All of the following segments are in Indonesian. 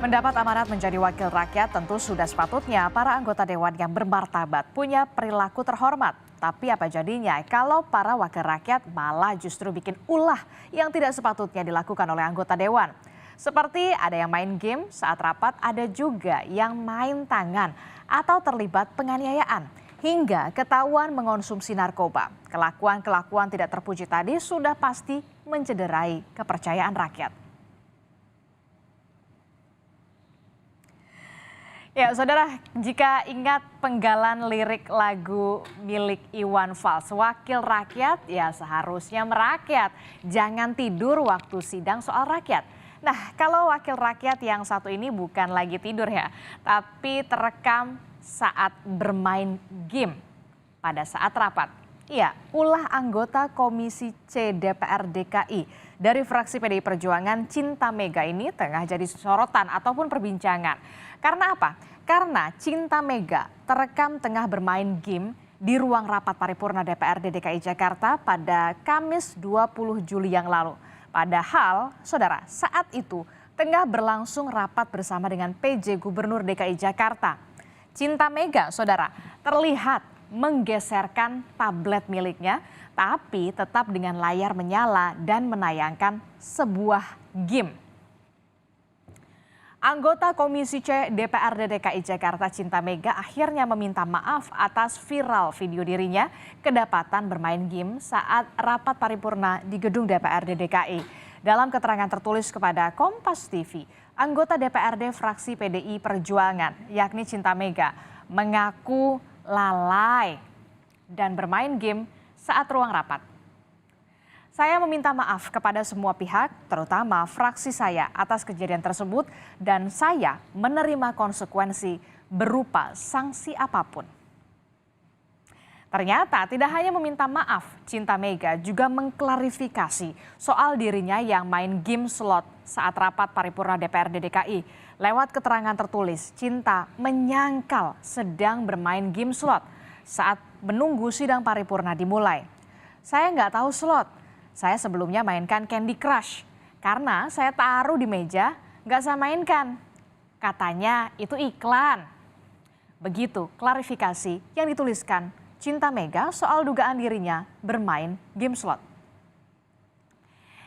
Mendapat amanat menjadi wakil rakyat tentu sudah sepatutnya para anggota dewan yang bermartabat punya perilaku terhormat. Tapi apa jadinya kalau para wakil rakyat malah justru bikin ulah yang tidak sepatutnya dilakukan oleh anggota dewan. Seperti ada yang main game saat rapat, ada juga yang main tangan atau terlibat penganiayaan hingga ketahuan mengonsumsi narkoba. Kelakuan-kelakuan tidak terpuji tadi sudah pasti mencederai kepercayaan rakyat. Ya, saudara, jika ingat penggalan lirik lagu milik Iwan Fals, wakil rakyat ya seharusnya merakyat. Jangan tidur waktu sidang soal rakyat. Nah, kalau wakil rakyat yang satu ini bukan lagi tidur ya, tapi terekam saat bermain game pada saat rapat. Iya, ulah anggota Komisi C DPR DKI dari fraksi PDI Perjuangan Cinta Mega ini tengah jadi sorotan ataupun perbincangan. Karena apa? Karena Cinta Mega terekam tengah bermain game di ruang rapat paripurna DPRD DKI Jakarta pada Kamis 20 Juli yang lalu. Padahal, saudara, saat itu tengah berlangsung rapat bersama dengan PJ Gubernur DKI Jakarta. Cinta Mega, saudara, terlihat menggeserkan tablet miliknya, tapi tetap dengan layar menyala dan menayangkan sebuah game. Anggota Komisi C DPRD DKI Jakarta Cinta Mega akhirnya meminta maaf atas viral video dirinya kedapatan bermain game saat rapat paripurna di gedung DPRD DKI. Dalam keterangan tertulis kepada Kompas TV, anggota DPRD fraksi PDI Perjuangan yakni Cinta Mega mengaku lalai dan bermain game saat ruang rapat. Saya meminta maaf kepada semua pihak, terutama fraksi saya atas kejadian tersebut dan saya menerima konsekuensi berupa sanksi apapun. Ternyata tidak hanya meminta maaf, Cinta Mega juga mengklarifikasi soal dirinya yang main game slot saat rapat paripurna DPRD DKI. Lewat keterangan tertulis, Cinta menyangkal sedang bermain game slot saat menunggu sidang paripurna dimulai. Saya nggak tahu slot, saya sebelumnya mainkan Candy Crush. Karena saya taruh di meja, nggak saya mainkan. Katanya itu iklan. Begitu klarifikasi yang dituliskan Cinta Mega soal dugaan dirinya bermain game slot.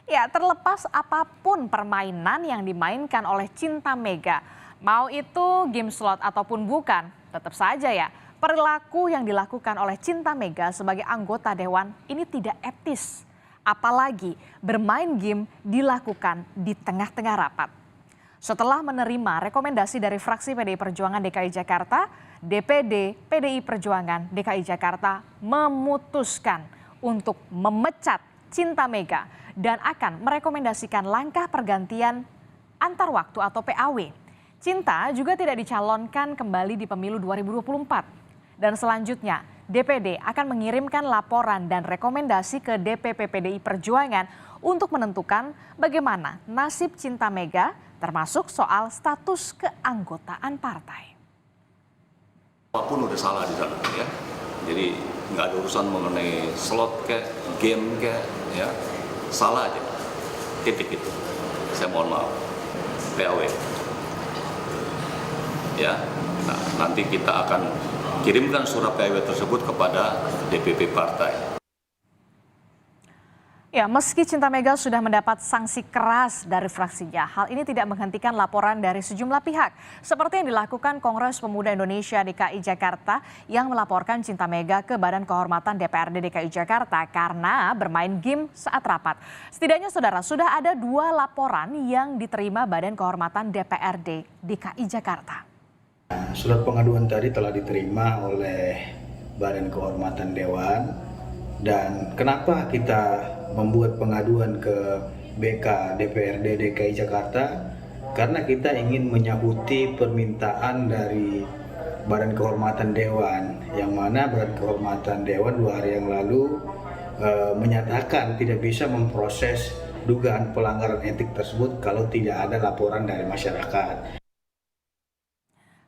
Ya, terlepas apapun permainan yang dimainkan oleh Cinta Mega, mau itu game slot ataupun bukan, tetap saja ya, perilaku yang dilakukan oleh Cinta Mega sebagai anggota dewan ini tidak etis. Apalagi bermain game dilakukan di tengah-tengah rapat. Setelah menerima rekomendasi dari fraksi PDI Perjuangan DKI Jakarta, DPD PDI Perjuangan DKI Jakarta memutuskan untuk memecat Cinta Mega dan akan merekomendasikan langkah pergantian antar waktu atau PAW. Cinta juga tidak dicalonkan kembali di pemilu 2024. Dan selanjutnya DPD akan mengirimkan laporan dan rekomendasi ke DPP PDI Perjuangan untuk menentukan bagaimana nasib Cinta Mega termasuk soal status keanggotaan partai. Apapun udah salah di sana ya. Jadi nggak ada urusan mengenai slot kayak game kayak ya. Salah aja. Titik itu. Saya mohon maaf. PAW. Ya. Nah, nanti kita akan kirimkan surat PAW tersebut kepada DPP partai. Ya, meski Cinta Mega sudah mendapat sanksi keras dari fraksinya, hal ini tidak menghentikan laporan dari sejumlah pihak. Seperti yang dilakukan Kongres Pemuda Indonesia DKI Jakarta yang melaporkan Cinta Mega ke Badan Kehormatan DPRD DKI Jakarta karena bermain game saat rapat. Setidaknya saudara, sudah ada 2 laporan yang diterima Badan Kehormatan DPRD DKI Jakarta. Surat pengaduan tadi telah diterima oleh Badan Kehormatan Dewan. Dan kenapa kita membuat pengaduan ke BK DPRD DKI Jakarta? Karena kita ingin menyahuti permintaan dari Badan Kehormatan Dewan, yang mana Badan Kehormatan Dewan 2 hari yang lalu menyatakan tidak bisa memproses dugaan pelanggaran etik tersebut kalau tidak ada laporan dari masyarakat.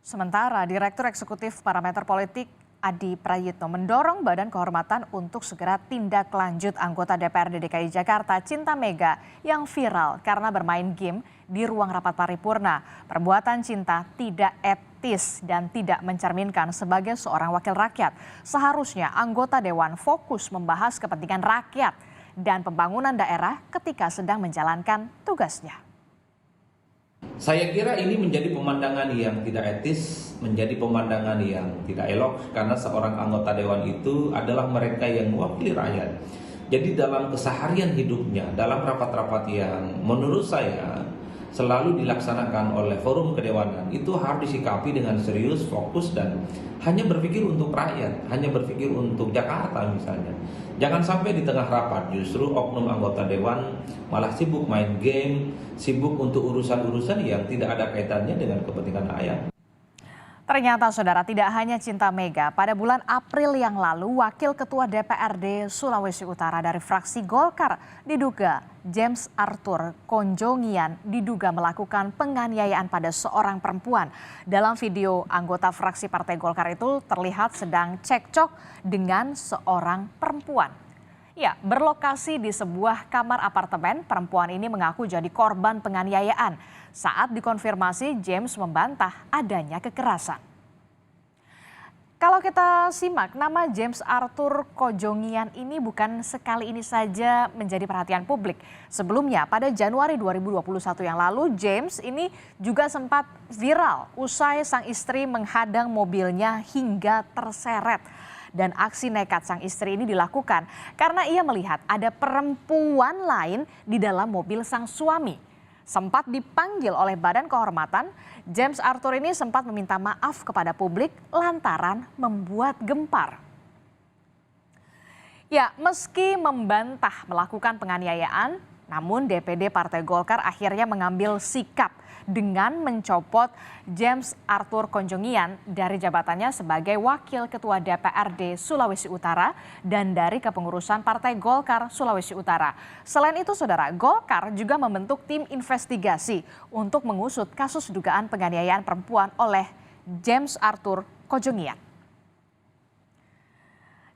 Sementara Direktur Eksekutif Parameter Politik Adi Prayitno mendorong Badan Kehormatan untuk segera tindak lanjut anggota DPRD DKI Jakarta Cinta Mega yang viral karena bermain game di ruang rapat paripurna. Perbuatan Cinta tidak etis dan tidak mencerminkan sebagai seorang wakil rakyat. Seharusnya anggota Dewan fokus membahas kepentingan rakyat dan pembangunan daerah ketika sedang menjalankan tugasnya. Saya kira ini menjadi pemandangan yang tidak etis, menjadi pemandangan yang tidak elok karena seorang anggota dewan itu adalah mereka yang mewakili rakyat. Jadi dalam keseharian hidupnya, dalam rapat-rapat yang menurut saya selalu dilaksanakan oleh forum kedewanan itu harus disikapi dengan serius, fokus dan hanya berpikir untuk rakyat, hanya berpikir untuk Jakarta misalnya. Jangan sampai di tengah rapat justru oknum anggota dewan malah sibuk main game, sibuk untuk urusan-urusan yang tidak ada kaitannya dengan kepentingan rakyat. Ternyata saudara, tidak hanya Cinta Mega, pada bulan April yang lalu Wakil Ketua DPRD Sulawesi Utara dari fraksi Golkar diduga James Arthur Konjongian diduga melakukan penganiayaan pada seorang perempuan. Dalam video, anggota fraksi Partai Golkar itu terlihat sedang cekcok dengan seorang perempuan. Ya, berlokasi di sebuah kamar apartemen, perempuan ini mengaku jadi korban penganiayaan. Saat dikonfirmasi, James membantah adanya kekerasan. Kalau kita simak, nama James Arthur Konjongian ini bukan sekali ini saja menjadi perhatian publik. Sebelumnya, pada Januari 2021 yang lalu, James ini juga sempat viral usai sang istri menghadang mobilnya hingga terseret. Dan aksi nekat sang istri ini dilakukan karena ia melihat ada perempuan lain di dalam mobil sang suami. Sempat dipanggil oleh Badan Kehormatan, James Arthur ini sempat meminta maaf kepada publik lantaran membuat gempar. Ya, meski membantah melakukan penganiayaan, namun DPD Partai Golkar akhirnya mengambil sikap dengan mencopot James Arthur Konjongian dari jabatannya sebagai Wakil Ketua DPRD Sulawesi Utara dan dari kepengurusan Partai Golkar Sulawesi Utara. Selain itu, saudara, Golkar juga membentuk tim investigasi untuk mengusut kasus dugaan penganiayaan perempuan oleh James Arthur Konjongian.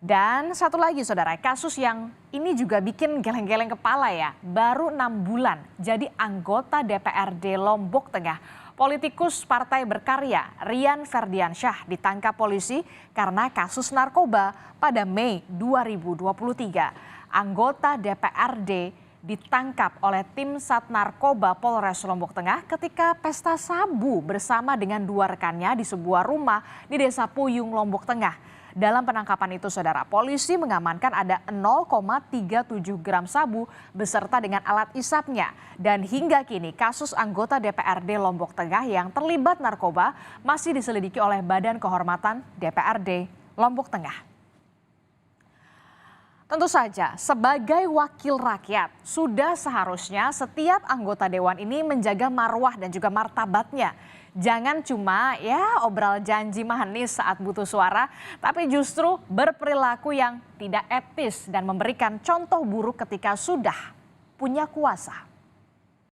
Dan satu lagi saudara, kasus yang ini juga bikin geleng-geleng kepala ya. Baru 6 bulan jadi anggota DPRD Lombok Tengah. Politikus Partai Berkarya Rian Ferdiansyah ditangkap polisi karena kasus narkoba pada Mei 2023. Anggota DPRD ditangkap oleh tim Sat Narkoba Polres Lombok Tengah ketika pesta sabu bersama dengan 2 rekannya di sebuah rumah di Desa Puyung, Lombok Tengah. Dalam penangkapan itu, saudara, polisi mengamankan ada 0,37 gram sabu beserta dengan alat isapnya. Dan hingga kini kasus anggota DPRD Lombok Tengah yang terlibat narkoba masih diselidiki oleh Badan Kehormatan DPRD Lombok Tengah. Tentu saja, sebagai wakil rakyat, sudah seharusnya setiap anggota dewan ini menjaga marwah dan juga martabatnya. Jangan cuma obral janji manis saat butuh suara, tapi justru berperilaku yang tidak etis dan memberikan contoh buruk ketika sudah punya kuasa.